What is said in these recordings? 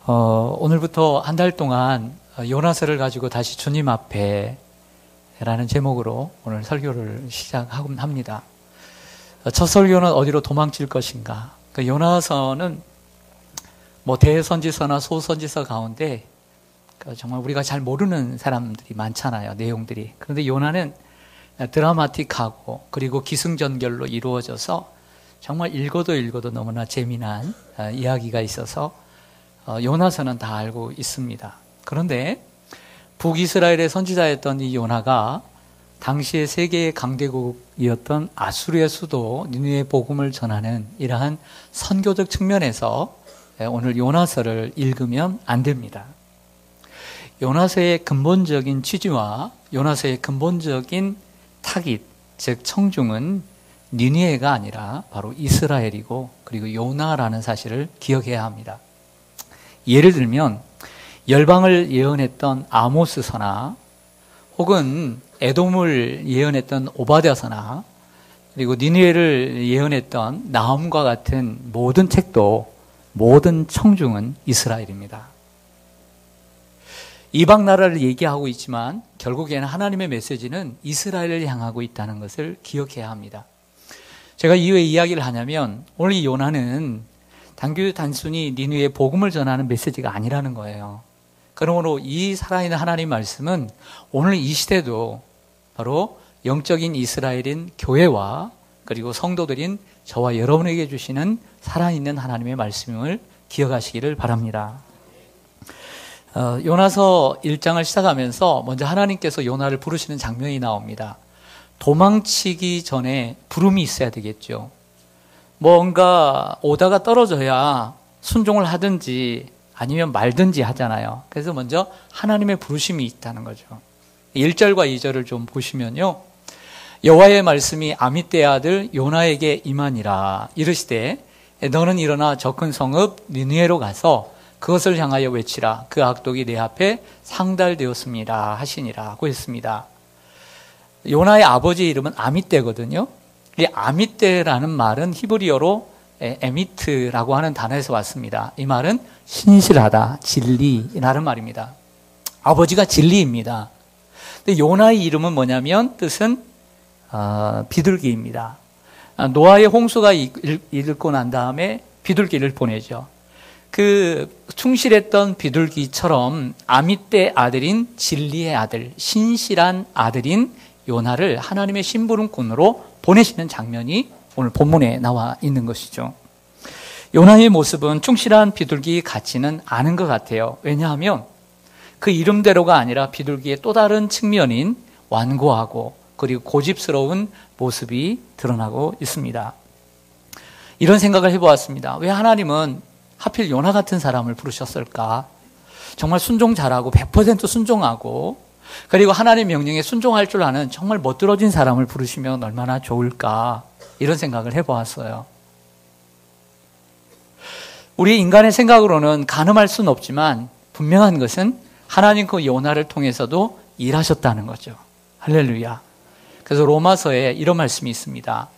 오늘부터 한 달 동안 요나서를 가지고 다시 주님 앞에 라는 제목으로 오늘 설교를 시작하곤 합니다. 첫 설교는 어디로 도망칠 것인가. 그 요나서는 대선지서나 소선지서 가운데 정말 우리가 잘 모르는 사람들이 많잖아요. 내용들이. 그런데 요나는 드라마틱하고 그리고 기승전결로 이루어져서 정말 읽어도 너무나 재미난 이야기가 있어서 요나서는 다 알고 있습니다. 그런데 북이스라엘의 선지자였던 이 요나가 당시의 세계의 강대국이었던 아수르의 수도 니느웨의 복음을 전하는 이러한 선교적 측면에서 오늘 요나서를 읽으면 안 됩니다. 요나서의 근본적인 취지와 요나서의 근본적인 타깃, 즉 청중은 니느웨가 아니라 바로 이스라엘이고 그리고 요나라는 사실을 기억해야 합니다. 예를 들면 열방을 예언했던 아모스서나 혹은 에돔을 예언했던 오바댜서나 그리고 니느웨를 예언했던 나훔과 같은 모든 책도 모든 청중은 이스라엘입니다. 이방 나라를 얘기하고 있지만 결국에는 하나님의 메시지는 이스라엘을 향하고 있다는 것을 기억해야 합니다. 제가 왜 이야기를 하냐면 오늘 이 요나는 단순히 니느웨의 복음을 전하는 메시지가 아니라는 거예요. 그러므로 이 살아있는 하나님 말씀은 오늘 이 시대도 바로 영적인 이스라엘인 교회와 그리고 성도들인 저와 여러분에게 주시는 살아있는 하나님의 말씀을 기억하시기를 바랍니다. 요나서 1장을 시작하면서 먼저 하나님께서 요나를 부르시는 장면이 나옵니다. 도망치기 전에 부름이 있어야 되겠죠. 뭔가 오다가 떨어져야 순종을 하든지 아니면 말든지 하잖아요. 그래서 먼저 하나님의 부르심이 있다는 거죠. 1절과 2절을 좀 보시면요. 여호와의 말씀이 아미떼의 아들 요나에게 임하니라. 이르시되 너는 일어나 저 큰 성읍 니느웨로 가서 그것을 향하여 외치라. 그 악독이 내 앞에 상달되었습니다 하시니라고 했습니다. 요나의 아버지 이름은 아미떼거든요. 이 아미떼라는 말은 히브리어로 에미트라고 하는 단어에서 왔습니다. 이 말은 신실하다, 진리라는 말입니다. 아버지가 진리입니다. 근데 요나의 이름은 뭐냐면 뜻은 비둘기입니다. 노아의 홍수가 일고 난 다음에 비둘기를 보내죠. 그 충실했던 비둘기처럼 아미떼 아들인 진리의 아들, 신실한 아들인 요나를 하나님의 심부름꾼으로 보내시는 장면이 오늘 본문에 나와 있는 것이죠. 요나의 모습은 충실한 비둘기 같지는 않은 것 같아요. 왜냐하면 그 이름대로가 아니라 비둘기의 또 다른 측면인 완고하고 그리고 고집스러운 모습이 드러나고 있습니다. 이런 생각을 해보았습니다. 왜 하나님은 하필 요나 같은 사람을 부르셨을까? 정말 순종 잘하고 100% 순종하고 그리고 하나님의 명령에 순종할 줄 아는 정말 멋들어진 사람을 부르시면 얼마나 좋을까? 이런 생각을 해보았어요. 우리 인간의 생각으로는 가늠할 수는 없지만 분명한 것은 하나님 그 요나를 통해서도 일하셨다는 거죠. 할렐루야. 그래서 로마서에 이런 말씀이 있습니다.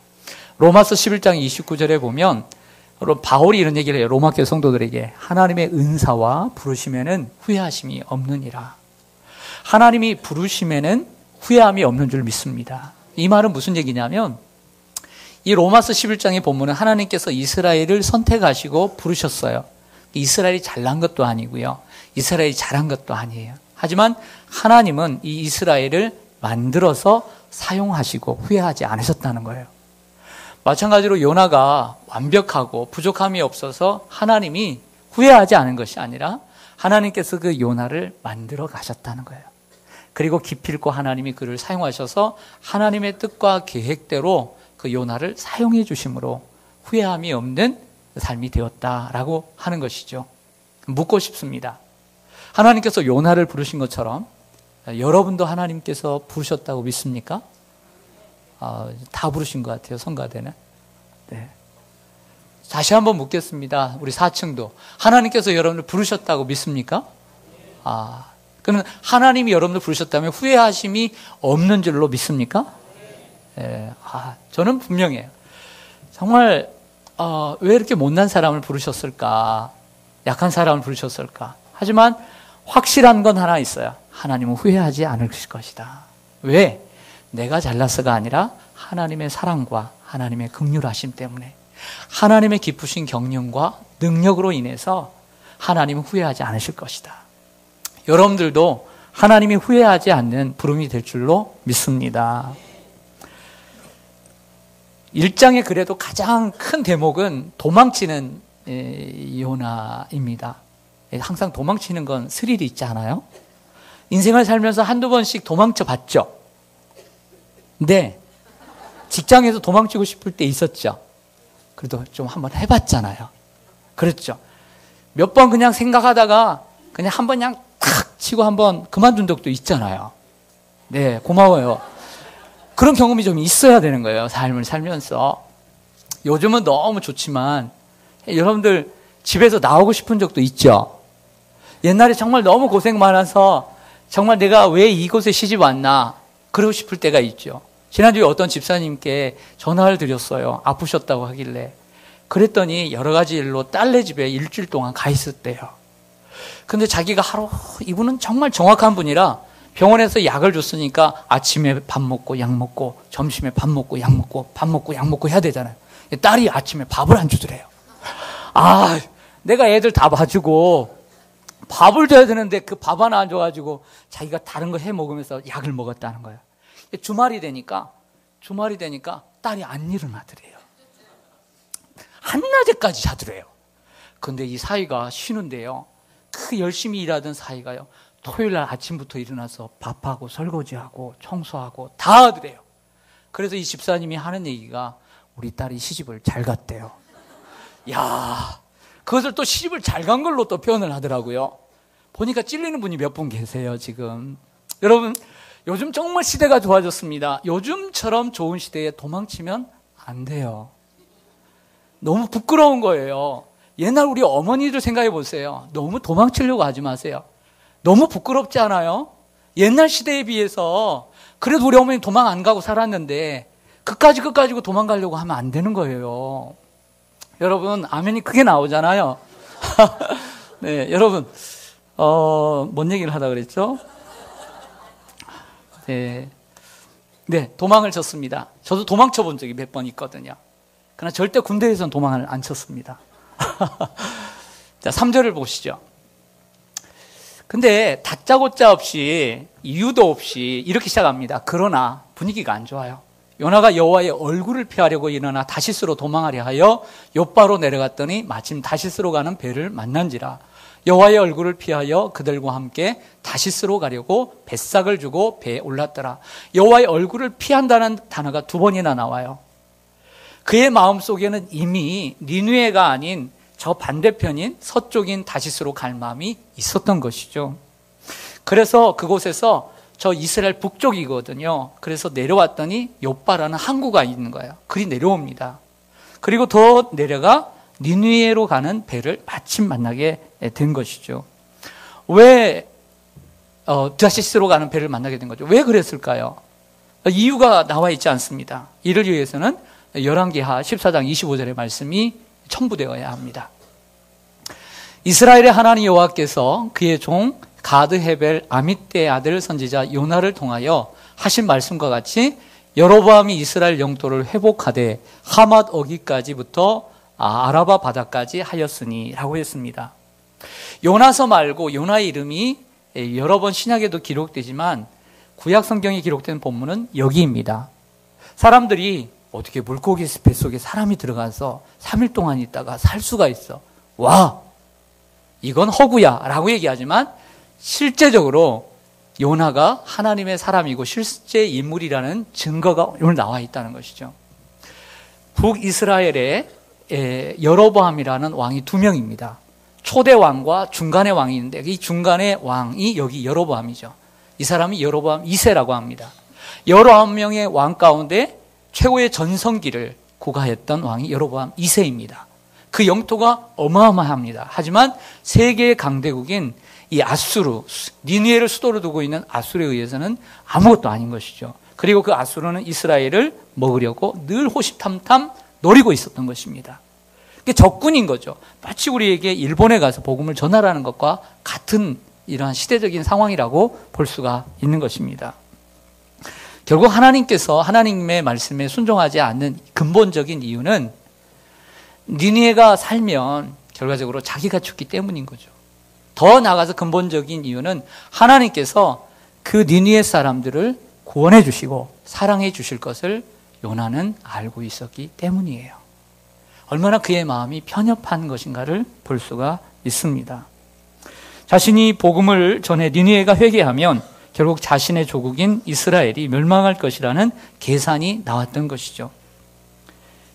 로마서 11장 29절에 보면 바울이 이런 얘기를 해요. 로마교회 성도들에게 하나님의 은사와 부르심에는 후회하심이 없느니라. 하나님이 부르심에는 후회함이 없는 줄 믿습니다. 이 말은 무슨 얘기냐면 이 로마서 11장의 본문은 하나님께서 이스라엘을 선택하시고 부르셨어요. 이스라엘이 잘난 것도 아니고요. 이스라엘이 잘한 것도 아니에요. 하지만 하나님은 이 이스라엘을 만들어서 사용하시고 후회하지 않으셨다는 거예요. 마찬가지로 요나가 완벽하고 부족함이 없어서 하나님이 후회하지 않은 것이 아니라 하나님께서 그 요나를 만들어 가셨다는 거예요. 그리고 기필코 하나님이 그를 사용하셔서 하나님의 뜻과 계획대로 그 요나를 사용해 주심으로 후회함이 없는 삶이 되었다라고 하는 것이죠. 묻고 싶습니다. 하나님께서 요나를 부르신 것처럼 여러분도 하나님께서 부르셨다고 믿습니까? 다 부르신 것 같아요. 성가대는. 네. 다시 한번 묻겠습니다. 우리 4층도 하나님께서 여러분을 부르셨다고 믿습니까? 그러면 하나님이 여러분을 부르셨다면 후회하심이 없는 줄로 믿습니까? 네. 저는 분명해요. 정말 왜 이렇게 못난 사람을 부르셨을까? 약한 사람을 부르셨을까? 하지만 확실한 건 하나 있어요. 하나님은 후회하지 않을 것이다. 왜? 내가 잘나서가 아니라 하나님의 사랑과 하나님의 긍휼하심 때문에, 하나님의 기쁘신 경륜과 능력으로 인해서 하나님은 후회하지 않으실 것이다. 여러분들도 하나님이 후회하지 않는 부름이 될 줄로 믿습니다. 1장의 그래도 가장 큰 대목은 도망치는 요나입니다. 항상 도망치는 건 스릴이 있지 않아요? 인생을 살면서 한두 번씩 도망쳐 봤죠? 근데 직장에서 도망치고 싶을 때 있었죠? 그래도 좀 한번 해봤잖아요. 그렇죠? 몇 번 그냥 생각하다가 그냥 한번 그냥 탁 치고 한번 그만둔 적도 있잖아요. 네, 고마워요. 그런 경험이 좀 있어야 되는 거예요. 삶을 살면서. 요즘은 너무 좋지만 여러분들 집에서 나오고 싶은 적도 있죠. 옛날에 정말 너무 고생 많아서 정말 내가 왜 이곳에 시집 왔나 그러고 싶을 때가 있죠. 지난주에 어떤 집사님께 전화를 드렸어요. 아프셨다고 하길래. 그랬더니 여러 가지 일로 딸네 집에 일주일 동안 가 있었대요. 근데 자기가 이분은 정말 정확한 분이라 병원에서 약을 줬으니까 아침에 밥 먹고 약 먹고 점심에 밥 먹고 약 먹고 밥 먹고 약 먹고 해야 되잖아요. 딸이 아침에 밥을 안 주더래요. 내가 애들 다 봐주고 밥을 줘야 되는데 그 밥 하나 안 줘가지고 자기가 다른 거 해 먹으면서 약을 먹었다는 거예요. 주말이 되니까 딸이 안 일어나더래요. 한낮에까지 자더래요. 근데 이 사이가 쉬는데요. 그 열심히 일하던 사이가요. 토요일 날 아침부터 일어나서 밥하고 설거지하고 청소하고 다 하더래요. 그래서 이 집사님이 하는 얘기가 우리 딸이 시집을 잘 갔대요. 야, 그것을 또 시집을 잘 간 걸로 또 표현을 하더라고요. 보니까 찔리는 분이 몇 분 계세요, 지금. 여러분, 요즘 정말 시대가 좋아졌습니다. 요즘처럼 좋은 시대에 도망치면 안 돼요. 너무 부끄러운 거예요. 옛날 우리 어머니들 생각해 보세요. 너무 도망치려고 하지 마세요. 너무 부끄럽지 않아요? 옛날 시대에 비해서 그래도 우리 어머니 도망 안 가고 살았는데 그까지 도망가려고 하면 안 되는 거예요. 여러분, 아멘이 크게 나오잖아요. 네, 여러분, 뭔 얘기를 하다 그랬죠? 네, 도망을 쳤습니다. 저도 도망쳐 본 적이 몇 번 있거든요. 그러나 절대 군대에서는 도망을 안 쳤습니다. 자, 3절을 보시죠. 근데 다짜고짜 없이 이유도 없이 이렇게 시작합니다. 그러나 분위기가 안 좋아요. 요나가 여호와의 얼굴을 피하려고 일어나 다시스로 도망하려 하여 욥바로 내려갔더니 마침 다시스로 가는 배를 만난지라. 여호와의 얼굴을 피하여 그들과 함께 다시스로 가려고 뱃삭을 주고 배에 올랐더라. 여호와의 얼굴을 피한다는 단어가 2번이나 나와요. 그의 마음속에는 이미 니느웨가 아닌 저 반대편인 서쪽인 다시스로 갈 마음이 있었던 것이죠. 그래서 그곳에서 저 이스라엘 북쪽이거든요. 그래서 내려왔더니 욥바라는 항구가 있는 거예요. 그리 내려옵니다. 그리고 더 내려가 니느웨로 가는 배를 마침 만나게 된 것이죠. 왜 다시스로 가는 배를 만나게 된 거죠? 왜 그랬을까요? 이유가 나와 있지 않습니다. 이를 위해서는 열왕기하 14장 25절의 말씀이 첨부되어야 합니다. 이스라엘의 하나님 여호와께서 그의 종 가드 헤벨 아밋대의 아들 선지자 요나를 통하여 하신 말씀과 같이 여로보암이 이스라엘 영토를 회복하되 하맛 어기까지부터 아라바 바다까지 하였으니 라고 했습니다. 요나서 말고 요나의 이름이 여러 번 신약에도 기록되지만 구약 성경에 기록된 본문은 여기입니다. 사람들이 어떻게 물고기 뱃속에 사람이 들어가서 3일 동안 있다가 살 수가 있어. 와, 이건 허구야 라고 얘기하지만 실제적으로 요나가 하나님의 사람이고 실제 인물이라는 증거가 오늘 나와 있다는 것이죠. 북이스라엘에 여로보암이라는 왕이 2명입니다. 초대 왕과 중간의 왕이 있는데 이 중간의 왕이 여기 여로보암이죠. 이 사람이 여로보암 2세라고 합니다. 19명의 왕 가운데 최고의 전성기를 구가했던 왕이 여로보암 2세입니다. 그 영토가 어마어마합니다. 하지만 세계의 강대국인 이 아수르, 니느웨를 수도로 두고 있는 아수르에 의해서는 아무것도 아닌 것이죠. 그리고 그 아수르는 이스라엘을 먹으려고 늘 호시탐탐 노리고 있었던 것입니다. 그게 적군인 거죠. 마치 우리에게 일본에 가서 복음을 전하라는 것과 같은 이러한 시대적인 상황이라고 볼 수가 있는 것입니다. 결국 하나님께서 하나님의 말씀에 순종하지 않는 근본적인 이유는 니느웨가 살면 결과적으로 자기가 죽기 때문인 거죠. 더 나아가서 근본적인 이유는 하나님께서 그 니느웨 사람들을 구원해 주시고 사랑해 주실 것을 요나는 알고 있었기 때문이에요. 얼마나 그의 마음이 편협한 것인가를 볼 수가 있습니다. 자신이 복음을 전해 니느웨가 회개하면 결국 자신의 조국인 이스라엘이 멸망할 것이라는 계산이 나왔던 것이죠.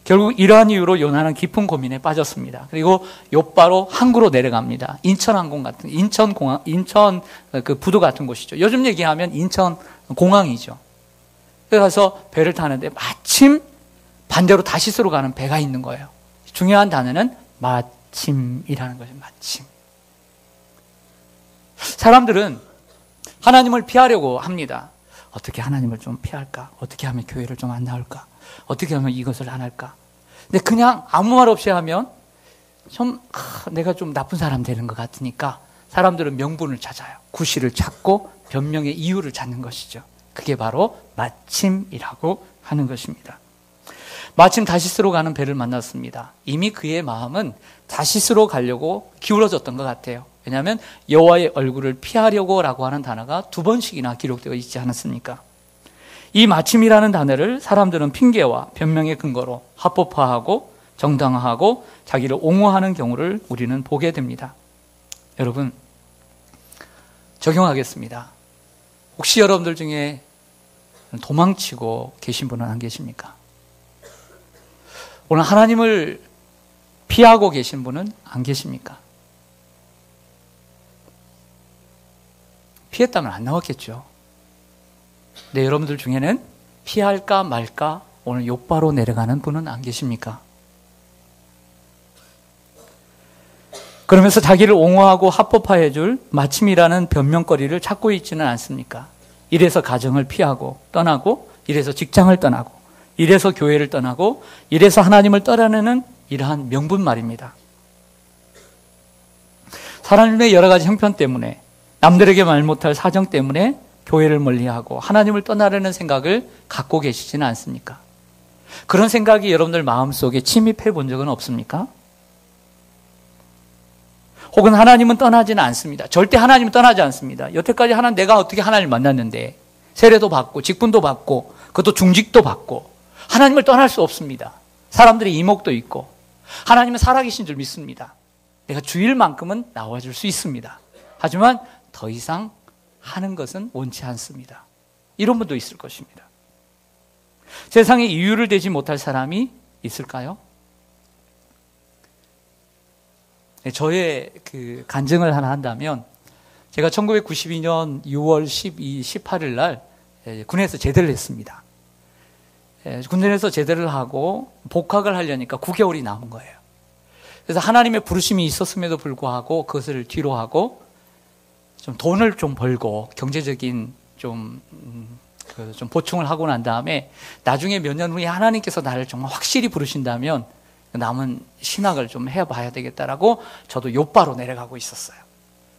결국 이러한 이유로 요나는 깊은 고민에 빠졌습니다. 그리고 욥바로 항구로 내려갑니다. 인천항공 같은, 인천 그 부두 같은 곳이죠. 요즘 얘기하면 인천 공항이죠. 그래서 배를 타는데 마침 반대로 다시스로 가는 배가 있는 거예요. 중요한 단어는 마침이라는 거죠. 마침. 사람들은 하나님을 피하려고 합니다. 어떻게 하나님을 좀 피할까? 어떻게 하면 교회를 좀 안 나올까? 어떻게 하면 이것을 안 할까? 근데 그냥 아무 말 없이 하면 내가 좀 나쁜 사람 되는 것 같으니까 사람들은 명분을 찾아요. 구실을 찾고 변명의 이유를 찾는 것이죠. 그게 바로 마침이라고 하는 것입니다. 마침 다시스로 가는 배를 만났습니다. 이미 그의 마음은 다시스로 가려고 기울어졌던 것 같아요. 왜냐하면 여호와의 얼굴을 피하려고 라고 하는 단어가 2번씩이나 기록되어 있지 않았습니까? 이 마침이라는 단어를 사람들은 핑계와 변명의 근거로 합법화하고 정당화하고 자기를 옹호하는 경우를 우리는 보게 됩니다. 여러분, 적용하겠습니다. 혹시 여러분들 중에 도망치고 계신 분은 안 계십니까? 오늘 하나님을 피하고 계신 분은 안 계십니까? 피했다면 안 나왔겠죠. 근데 여러분들 중에는 피할까 말까 오늘 욥바로 내려가는 분은 안 계십니까? 그러면서 자기를 옹호하고 합법화해 줄 마침이라는 변명거리를 찾고 있지는 않습니까? 이래서 가정을 피하고 떠나고, 이래서 직장을 떠나고, 이래서 교회를 떠나고, 이래서 하나님을 떠나는 이러한 명분 말입니다. 사람의 여러 가지 형편 때문에, 남들에게 말 못할 사정 때문에 교회를 멀리하고 하나님을 떠나려는 생각을 갖고 계시지는 않습니까? 그런 생각이 여러분들 마음속에 침입해 본 적은 없습니까? 혹은 하나님은 떠나지는 않습니다. 절대 하나님은 떠나지 않습니다. 여태까지 내가 어떻게 하나님을 만났는데 세례도 받고 직분도 받고 그것도 중직도 받고 하나님을 떠날 수 없습니다. 사람들의 이목도 있고 하나님은 살아계신 줄 믿습니다. 내가 주일만큼은 나와줄 수 있습니다. 하지만 더 이상 하는 것은 원치 않습니다. 이런 분도 있을 것입니다. 세상에 이유를 대지 못할 사람이 있을까요? 저의 그 간증을 하나 한다면, 제가 1992년 6월 18일 날 군에서 제대를 했습니다. 군대에서 제대를 하고 복학을 하려니까 9개월이 남은 거예요. 그래서 하나님의 부르심이 있었음에도 불구하고 그것을 뒤로 하고 좀 돈을 좀 벌고 경제적인 좀 보충을 하고 난 다음에 나중에 몇 년 후에 하나님께서 나를 정말 확실히 부르신다면 남은 신학을 좀 해봐야 되겠다라고 저도 욥바로 내려가고 있었어요.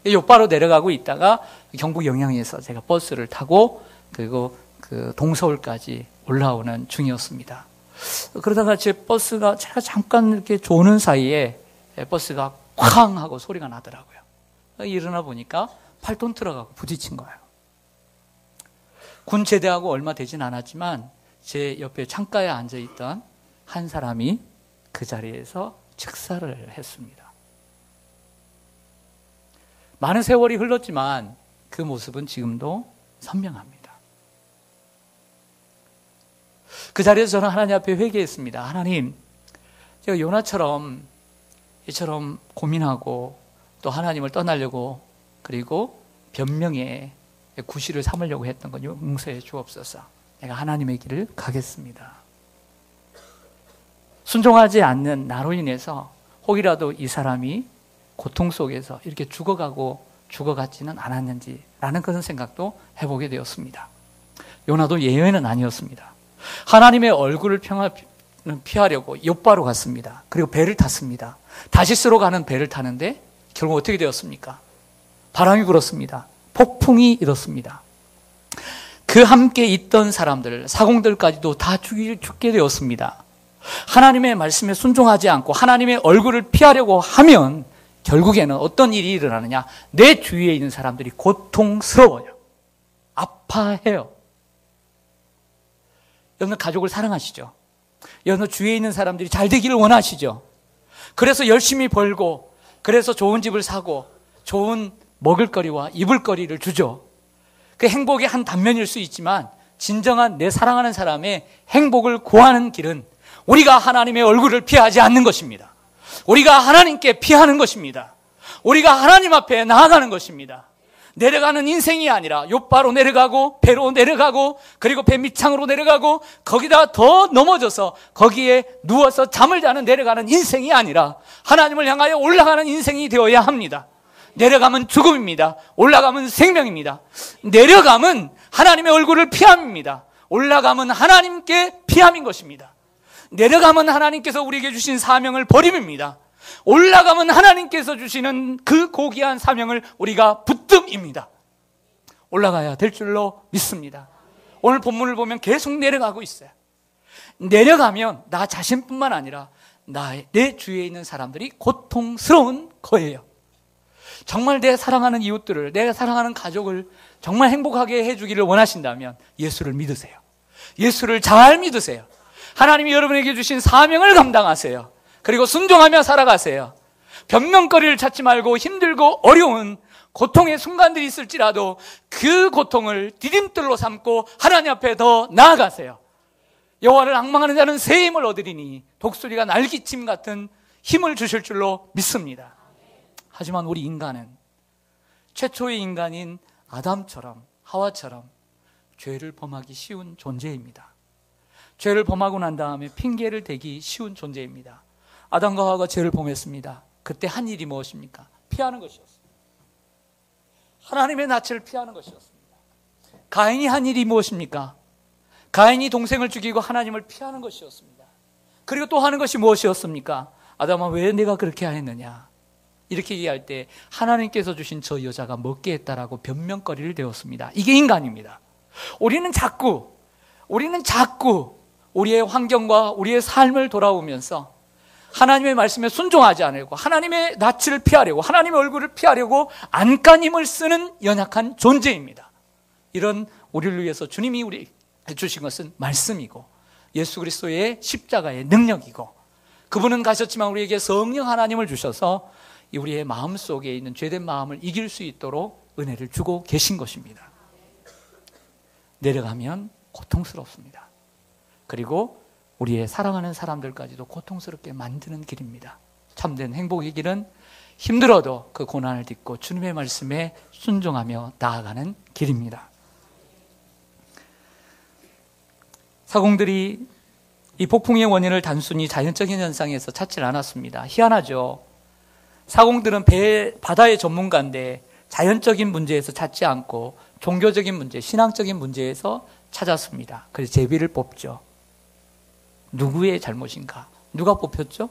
욥바로 내려가고 있다가 경북 영양에서 제가 버스를 타고 그리고 그 동서울까지 올라오는 중이었습니다. 그러다가 제 버스가 제가 잠깐 이렇게 조는 사이에 버스가 쾅 하고 소리가 나더라고요. 일어나 보니까 8톤 트럭하고 부딪힌 거예요. 군 제대하고 얼마 되진 않았지만 제 옆에 창가에 앉아있던 한 사람이 그 자리에서 즉사를 했습니다. 많은 세월이 흘렀지만 그 모습은 지금도 선명합니다. 그 자리에서 저는 하나님 앞에 회개했습니다. 하나님, 제가 요나처럼 이처럼 고민하고 또 하나님을 떠나려고 그리고 변명에 구실을 삼으려고 했던 건 용서해 주옵소서. 내가 하나님의 길을 가겠습니다. 순종하지 않는 나로 인해서 혹이라도 이 사람이 고통 속에서 이렇게 죽어갔지는 않았는지라는 그런 생각도 해보게 되었습니다. 요나도 예외는 아니었습니다. 하나님의 얼굴을 피하려고 욥바로 갔습니다. 그리고 배를 탔습니다. 다시스로 가는 배를 타는데 결국 어떻게 되었습니까? 바람이 불었습니다. 폭풍이 일었습니다. 그 함께 있던 사람들, 사공들까지도 다 죽게 되었습니다. 하나님의 말씀에 순종하지 않고 하나님의 얼굴을 피하려고 하면 결국에는 어떤 일이 일어나느냐? 내 주위에 있는 사람들이 고통스러워요. 아파해요. 여러분 가족을 사랑하시죠? 여러분 주위에 있는 사람들이 잘 되기를 원하시죠? 그래서 열심히 벌고, 그래서 좋은 집을 사고 좋은 먹을거리와 입을거리를 주죠. 그 행복의 한 단면일 수 있지만 진정한 내 사랑하는 사람의 행복을 구하는 길은 우리가 하나님의 얼굴을 피하지 않는 것입니다. 우리가 하나님께 피하는 것입니다. 우리가 하나님 앞에 나아가는 것입니다. 내려가는 인생이 아니라 욥바로 내려가고 배로 내려가고 그리고 배 밑창으로 내려가고 거기다 더 넘어져서 거기에 누워서 잠을 자는 내려가는 인생이 아니라 하나님을 향하여 올라가는 인생이 되어야 합니다. 내려가면 죽음입니다. 올라가면 생명입니다. 내려가면 하나님의 얼굴을 피함입니다. 올라가면 하나님께 피함인 것입니다. 내려가면 하나님께서 우리에게 주신 사명을 버림입니다. 올라가면 하나님께서 주시는 그 고귀한 사명을 우리가 붙듦입니다. 올라가야 될 줄로 믿습니다. 오늘 본문을 보면 계속 내려가고 있어요. 내려가면 나 자신뿐만 아니라 내 주위에 있는 사람들이 고통스러운 거예요. 정말 내 사랑하는 이웃들을, 내가 사랑하는 가족을 정말 행복하게 해주기를 원하신다면 예수를 믿으세요. 예수를 잘 믿으세요. 하나님이 여러분에게 주신 사명을 감당하세요. 그리고 순종하며 살아가세요. 변명거리를 찾지 말고 힘들고 어려운 고통의 순간들이 있을지라도 그 고통을 디딤돌로 삼고 하나님 앞에 더 나아가세요. 여호와를 앙망하는 자는 새 힘을 얻으리니 독수리가 날개침 같은 힘을 주실 줄로 믿습니다. 하지만 우리 인간은 최초의 인간인 아담처럼 하와처럼 죄를 범하기 쉬운 존재입니다. 죄를 범하고 난 다음에 핑계를 대기 쉬운 존재입니다. 아담과 하와가 죄를 범했습니다. 그때 한 일이 무엇입니까? 피하는 것이었습니다. 하나님의 낯을 피하는 것이었습니다. 가인이 한 일이 무엇입니까? 가인이 동생을 죽이고 하나님을 피하는 것이었습니다. 그리고 또 하는 것이 무엇이었습니까? 아담아, 왜 내가 그렇게 하였느냐? 이렇게 얘기할 때 하나님께서 주신 저 여자가 먹게 했다라고 변명거리를 대었습니다. 이게 인간입니다. 우리는 자꾸 우리의 환경과 우리의 삶을 돌아오면서 하나님의 말씀에 순종하지 않으려고, 하나님의 낯을 피하려고, 하나님의 얼굴을 피하려고 안간힘을 쓰는 연약한 존재입니다. 이런 우리를 위해서 주님이 우리에게 주신 것은 말씀이고 예수 그리스도의 십자가의 능력이고, 그분은 가셨지만 우리에게 성령 하나님을 주셔서 우리의 마음속에 있는 죄된 마음을 이길 수 있도록 은혜를 주고 계신 것입니다. 내려가면 고통스럽습니다. 그리고 우리의 사랑하는 사람들까지도 고통스럽게 만드는 길입니다. 참된 행복의 길은 힘들어도 그 고난을 딛고 주님의 말씀에 순종하며 나아가는 길입니다. 사공들이 이 폭풍의 원인을 단순히 자연적인 현상에서 찾지 않았습니다. 희한하죠. 사공들은 바다의 전문가인데 자연적인 문제에서 찾지 않고 종교적인 문제, 신앙적인 문제에서 찾았습니다. 그래서 제비를 뽑죠. 누구의 잘못인가? 누가 뽑혔죠?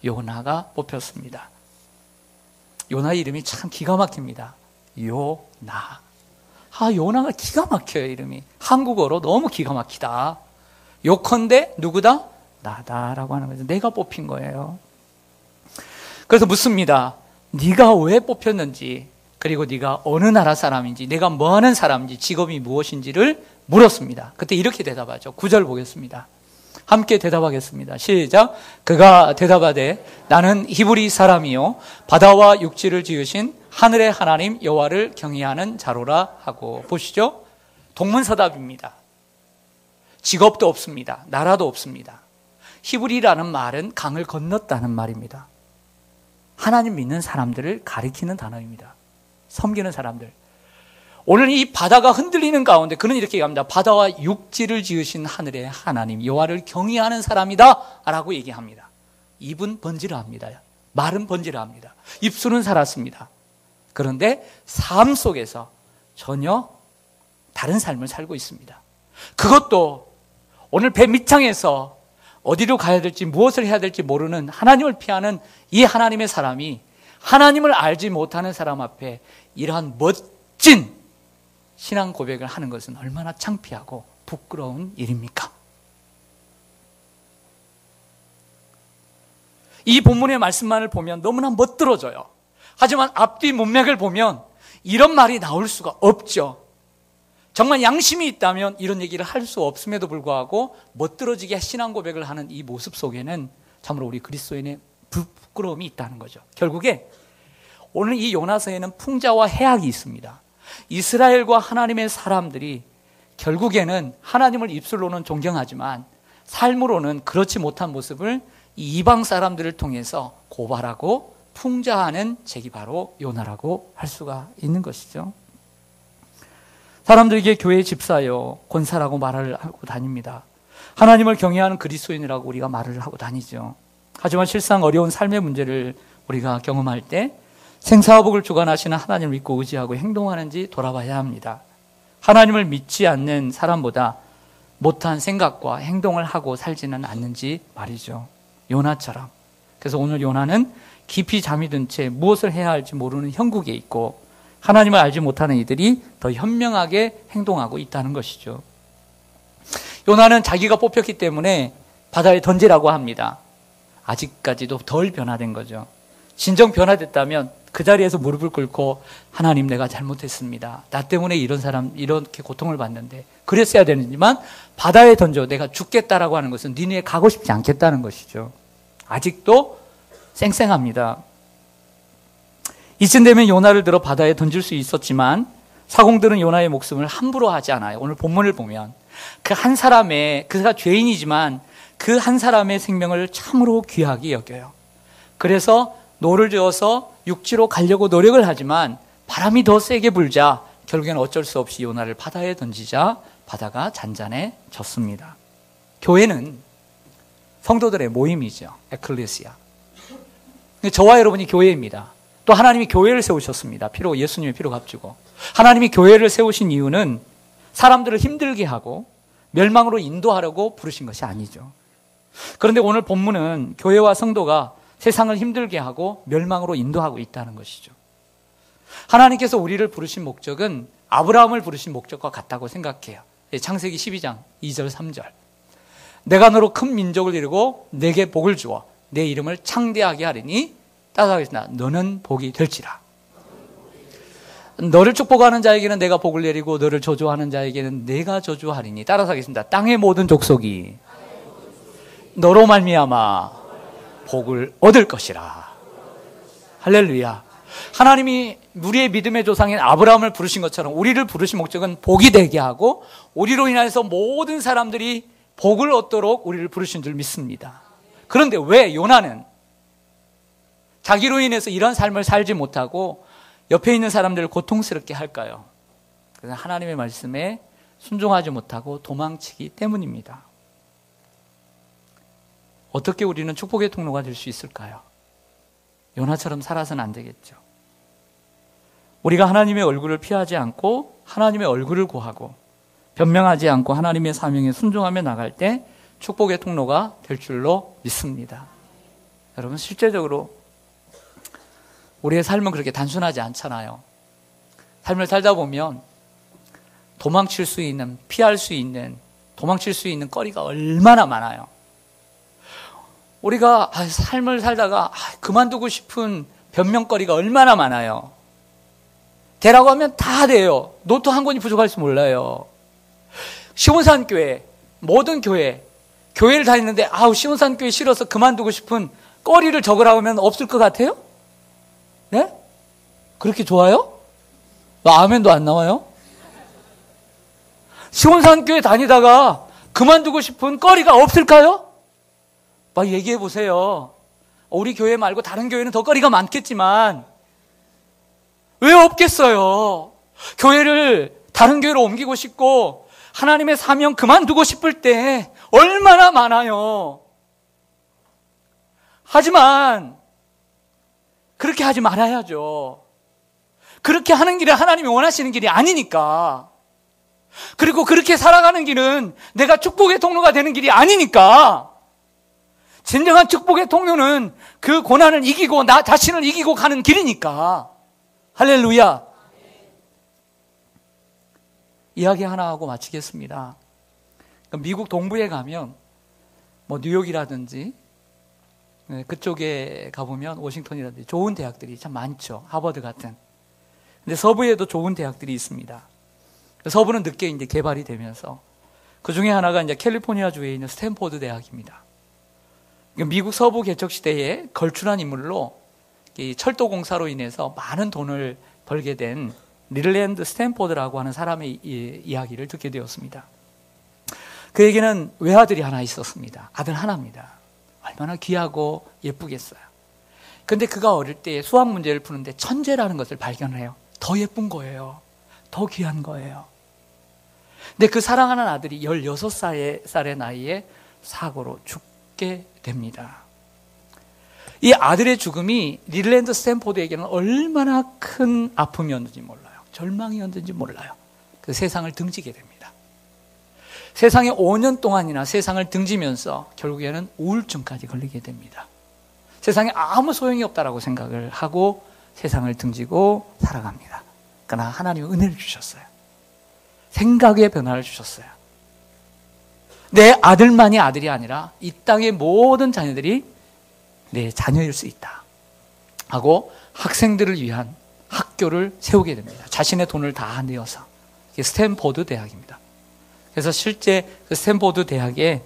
요나가 뽑혔습니다. 요나 이름이 참 기가 막힙니다. 요나. 요나가 기가 막혀요, 이름이. 한국어로 너무 기가 막히다. 요컨대 누구다? 나다라고 하는 거죠. 내가 뽑힌 거예요. 그래서 묻습니다. 네가 왜 뽑혔는지, 그리고 네가 어느 나라 사람인지, 내가 뭐 하는 사람인지, 직업이 무엇인지를 물었습니다. 그때 이렇게 대답하죠. 9절 보겠습니다. 함께 대답하겠습니다. 시작. 그가 대답하되 나는 히브리 사람이요 바다와 육지를 지으신 하늘의 하나님 여호와를 경외하는 자로라 하고. 보시죠. 동문서답입니다. 직업도 없습니다. 나라도 없습니다. 히브리라는 말은 강을 건넜다는 말입니다. 하나님 믿는 사람들을 가리키는 단어입니다. 섬기는 사람들. 오늘 이 바다가 흔들리는 가운데 그는 이렇게 얘기합니다. 바다와 육지를 지으신 하늘의 하나님 여호와를 경외하는 사람이다 라고 얘기합니다. 입은 번지르합니다. 말은 번지르합니다. 입술은 살았습니다. 그런데 삶 속에서 전혀 다른 삶을 살고 있습니다. 그것도 오늘 배 밑창에서 어디로 가야 될지 무엇을 해야 될지 모르는 하나님을 피하는 이 하나님의 사람이 하나님을 알지 못하는 사람 앞에 이러한 멋진 신앙 고백을 하는 것은 얼마나 창피하고 부끄러운 일입니까? 이 본문의 말씀만을 보면 너무나 멋들어져요. 하지만 앞뒤 문맥을 보면 이런 말이 나올 수가 없죠. 정말 양심이 있다면 이런 얘기를 할 수 없음에도 불구하고 멋들어지게 신앙 고백을 하는 이 모습 속에는 참으로 우리 그리스도인의 부끄러움이 있다는 거죠. 결국에 오늘 이 요나서에는 풍자와 해악이 있습니다. 이스라엘과 하나님의 사람들이 결국에는 하나님을 입술로는 존경하지만 삶으로는 그렇지 못한 모습을 이 이방 사람들을 통해서 고발하고 풍자하는 책이 바로 요나라고 할 수가 있는 것이죠. 사람들에게 교회 집사요, 권사라고 말을 하고 다닙니다. 하나님을 경외하는 그리스도인이라고 우리가 말을 하고 다니죠. 하지만 실상 어려운 삶의 문제를 우리가 경험할 때 생사화복을 주관하시는 하나님을 믿고 의지하고 행동하는지 돌아봐야 합니다. 하나님을 믿지 않는 사람보다 못한 생각과 행동을 하고 살지는 않는지 말이죠. 요나처럼. 그래서 오늘 요나는 깊이 잠이 든 채 무엇을 해야 할지 모르는 형국에 있고 하나님을 알지 못하는 이들이 더 현명하게 행동하고 있다는 것이죠. 요나는 자기가 뽑혔기 때문에 바다에 던지라고 합니다. 아직까지도 덜 변화된 거죠. 진정 변화됐다면 그 자리에서 무릎을 꿇고 하나님 내가 잘못했습니다. 나 때문에 이런 사람 이렇게 고통을 받는데 그랬어야 되는지만 바다에 던져 내가 죽겠다라고 하는 것은 니네 가고 싶지 않겠다는 것이죠. 아직도 쌩쌩합니다. 이쯤 되면 요나를 들어 바다에 던질 수 있었지만 사공들은 요나의 목숨을 함부로 하지 않아요. 오늘 본문을 보면 그 한 사람의, 그가 죄인이지만 그 한 사람의 생명을 참으로 귀하게 여겨요. 그래서 노를 저어서 육지로 가려고 노력을 하지만 바람이 더 세게 불자 결국에는 어쩔 수 없이 요나를 바다에 던지자 바다가 잔잔해졌습니다. 교회는 성도들의 모임이죠. 에클레시아. 저와 여러분이 교회입니다. 또 하나님이 교회를 세우셨습니다. 피로, 예수님의 피로 값주고. 하나님이 교회를 세우신 이유는 사람들을 힘들게 하고 멸망으로 인도하려고 부르신 것이 아니죠. 그런데 오늘 본문은 교회와 성도가 세상을 힘들게 하고 멸망으로 인도하고 있다는 것이죠. 하나님께서 우리를 부르신 목적은 아브라함을 부르신 목적과 같다고 생각해요. 창세기 12장 2절 3절. 내가 너로 큰 민족을 이루고 내게 복을 주어 내 이름을 창대하게 하리니 따라하겠습니다. 너는 복이 될지라. 너를 축복하는 자에게는 내가 복을 내리고 너를 저주하는 자에게는 내가 저주하리니 따라서 하겠습니다. 땅의 모든 족속이 너로 말미암아 복을 얻을 것이라. 할렐루야. 하나님이 우리의 믿음의 조상인 아브라함을 부르신 것처럼 우리를 부르신 목적은 복이 되게 하고 우리로 인해서 모든 사람들이 복을 얻도록 우리를 부르신 줄 믿습니다. 그런데 왜 요나는 자기로 인해서 이런 삶을 살지 못하고 옆에 있는 사람들을 고통스럽게 할까요? 그래서 하나님의 말씀에 순종하지 못하고 도망치기 때문입니다. 어떻게 우리는 축복의 통로가 될 수 있을까요? 요나처럼 살아서는 안 되겠죠. 우리가 하나님의 얼굴을 피하지 않고 하나님의 얼굴을 구하고 변명하지 않고 하나님의 사명에 순종하며 나갈 때 축복의 통로가 될 줄로 믿습니다. 여러분, 실제적으로 우리의 삶은 그렇게 단순하지 않잖아요. 삶을 살다 보면 도망칠 수 있는, 피할 수 있는, 도망칠 수 있는 거리가 얼마나 많아요. 우리가 삶을 살다가 그만두고 싶은 변명거리가 얼마나 많아요. 되라고 하면 다 돼요. 노트 한 권이 부족할지 몰라요. 시온산교회, 모든 교회를 다니는데 시온산교회 싫어서 그만두고 싶은 거리를 적으라고 하면 없을 것 같아요? 네? 그렇게 좋아요? 아멘도 안 나와요? 시온산교회 다니다가 그만두고 싶은 거리가 없을까요? 막 얘기해 보세요. 우리 교회 말고 다른 교회는 더 거리가 많겠지만 왜 없겠어요? 교회를 다른 교회로 옮기고 싶고 하나님의 사명 그만두고 싶을 때 얼마나 많아요. 하지만 그렇게 하지 말아야죠. 그렇게 하는 길은 하나님이 원하시는 길이 아니니까. 그리고 그렇게 살아가는 길은 내가 축복의 통로가 되는 길이 아니니까. 진정한 축복의 통로는 그 고난을 이기고 나 자신을 이기고 가는 길이니까. 할렐루야. 이야기 하나 하고 마치겠습니다. 미국 동부에 가면 뭐 뉴욕이라든지 그쪽에 가보면 워싱턴이라든지 좋은 대학들이 참 많죠. 하버드 같은. 근데 서부에도 좋은 대학들이 있습니다. 서부는 늦게 이제 개발이 되면서 그 중에 하나가 이제 캘리포니아주에 있는 스탠포드 대학입니다. 미국 서부 개척 시대에 걸출한 인물로 이 철도 공사로 인해서 많은 돈을 벌게 된 릴랜드 스탠포드라고 하는 사람의 이야기를 듣게 되었습니다. 그에게는 외아들이 하나 있었습니다. 아들 하나입니다. 얼마나 귀하고 예쁘겠어요. 그런데 그가 어릴 때 수학 문제를 푸는데 천재라는 것을 발견해요. 더 예쁜 거예요. 더 귀한 거예요. 근데 그 사랑하는 아들이 16살의 나이에 사고로 죽게 됩니다. 이 아들의 죽음이 릴랜드 스탠포드에게는 얼마나 큰 아픔이었는지 몰라요. 절망이었는지 몰라요. 그 세상을 등지게 됩니다. 세상에 5년 동안이나 세상을 등지면서 결국에는 우울증까지 걸리게 됩니다. 세상에 아무 소용이 없다라고 생각을 하고 세상을 등지고 살아갑니다. 그러나 하나님은 은혜를 주셨어요. 생각의 변화를 주셨어요. 내 아들만이 아들이 아니라 이 땅의 모든 자녀들이 내 자녀일 수 있다 하고 학생들을 위한 학교를 세우게 됩니다. 자신의 돈을 다 내어서. 이게 스탠포드 대학입니다. 그래서 실제 그 스탠포드 대학의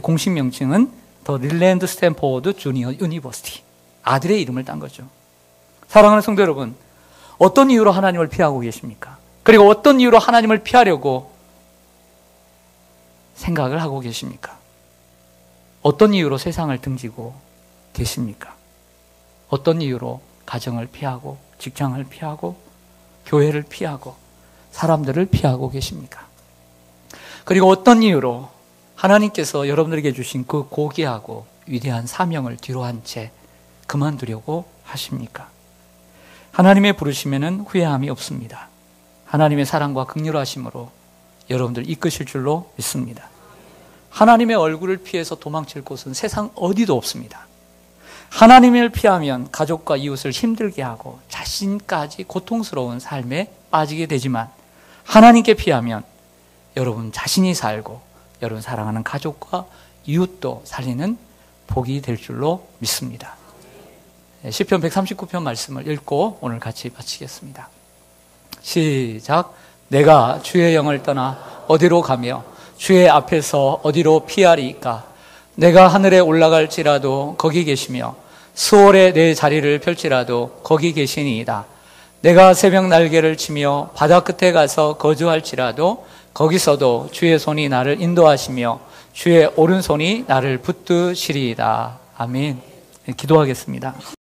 공식 명칭은 더 릴랜드 스탠포드 주니어 유니버시티. 아들의 이름을 딴 거죠. 사랑하는 성도 여러분, 어떤 이유로 하나님을 피하고 계십니까? 그리고 어떤 이유로 하나님을 피하려고 생각을 하고 계십니까? 어떤 이유로 세상을 등지고 계십니까? 어떤 이유로 가정을 피하고 직장을 피하고 교회를 피하고 사람들을 피하고 계십니까? 그리고 어떤 이유로 하나님께서 여러분들에게 주신 그 고귀하고 위대한 사명을 뒤로한 채 그만두려고 하십니까? 하나님의 부르심에는 후회함이 없습니다. 하나님의 사랑과 긍휼하심으로 여러분들 이끄실 줄로 믿습니다. 하나님의 얼굴을 피해서 도망칠 곳은 세상 어디도 없습니다. 하나님을 피하면 가족과 이웃을 힘들게 하고 자신까지 고통스러운 삶에 빠지게 되지만 하나님께 피하면 여러분 자신이 살고 여러분 사랑하는 가족과 이웃도 살리는 복이 될 줄로 믿습니다. 시편 139편 말씀을 읽고 오늘 같이 마치겠습니다. 시작. 내가 주의 영을 떠나 어디로 가며 주의 앞에서 어디로 피하리이까? 내가 하늘에 올라갈지라도 거기 계시며 수월에 내 자리를 펼지라도 거기 계시니이다. 내가 새벽 날개를 치며 바다 끝에 가서 거주할지라도 거기서도 주의 손이 나를 인도하시며 주의 오른손이 나를 붙드시리이다. 아멘. 기도하겠습니다.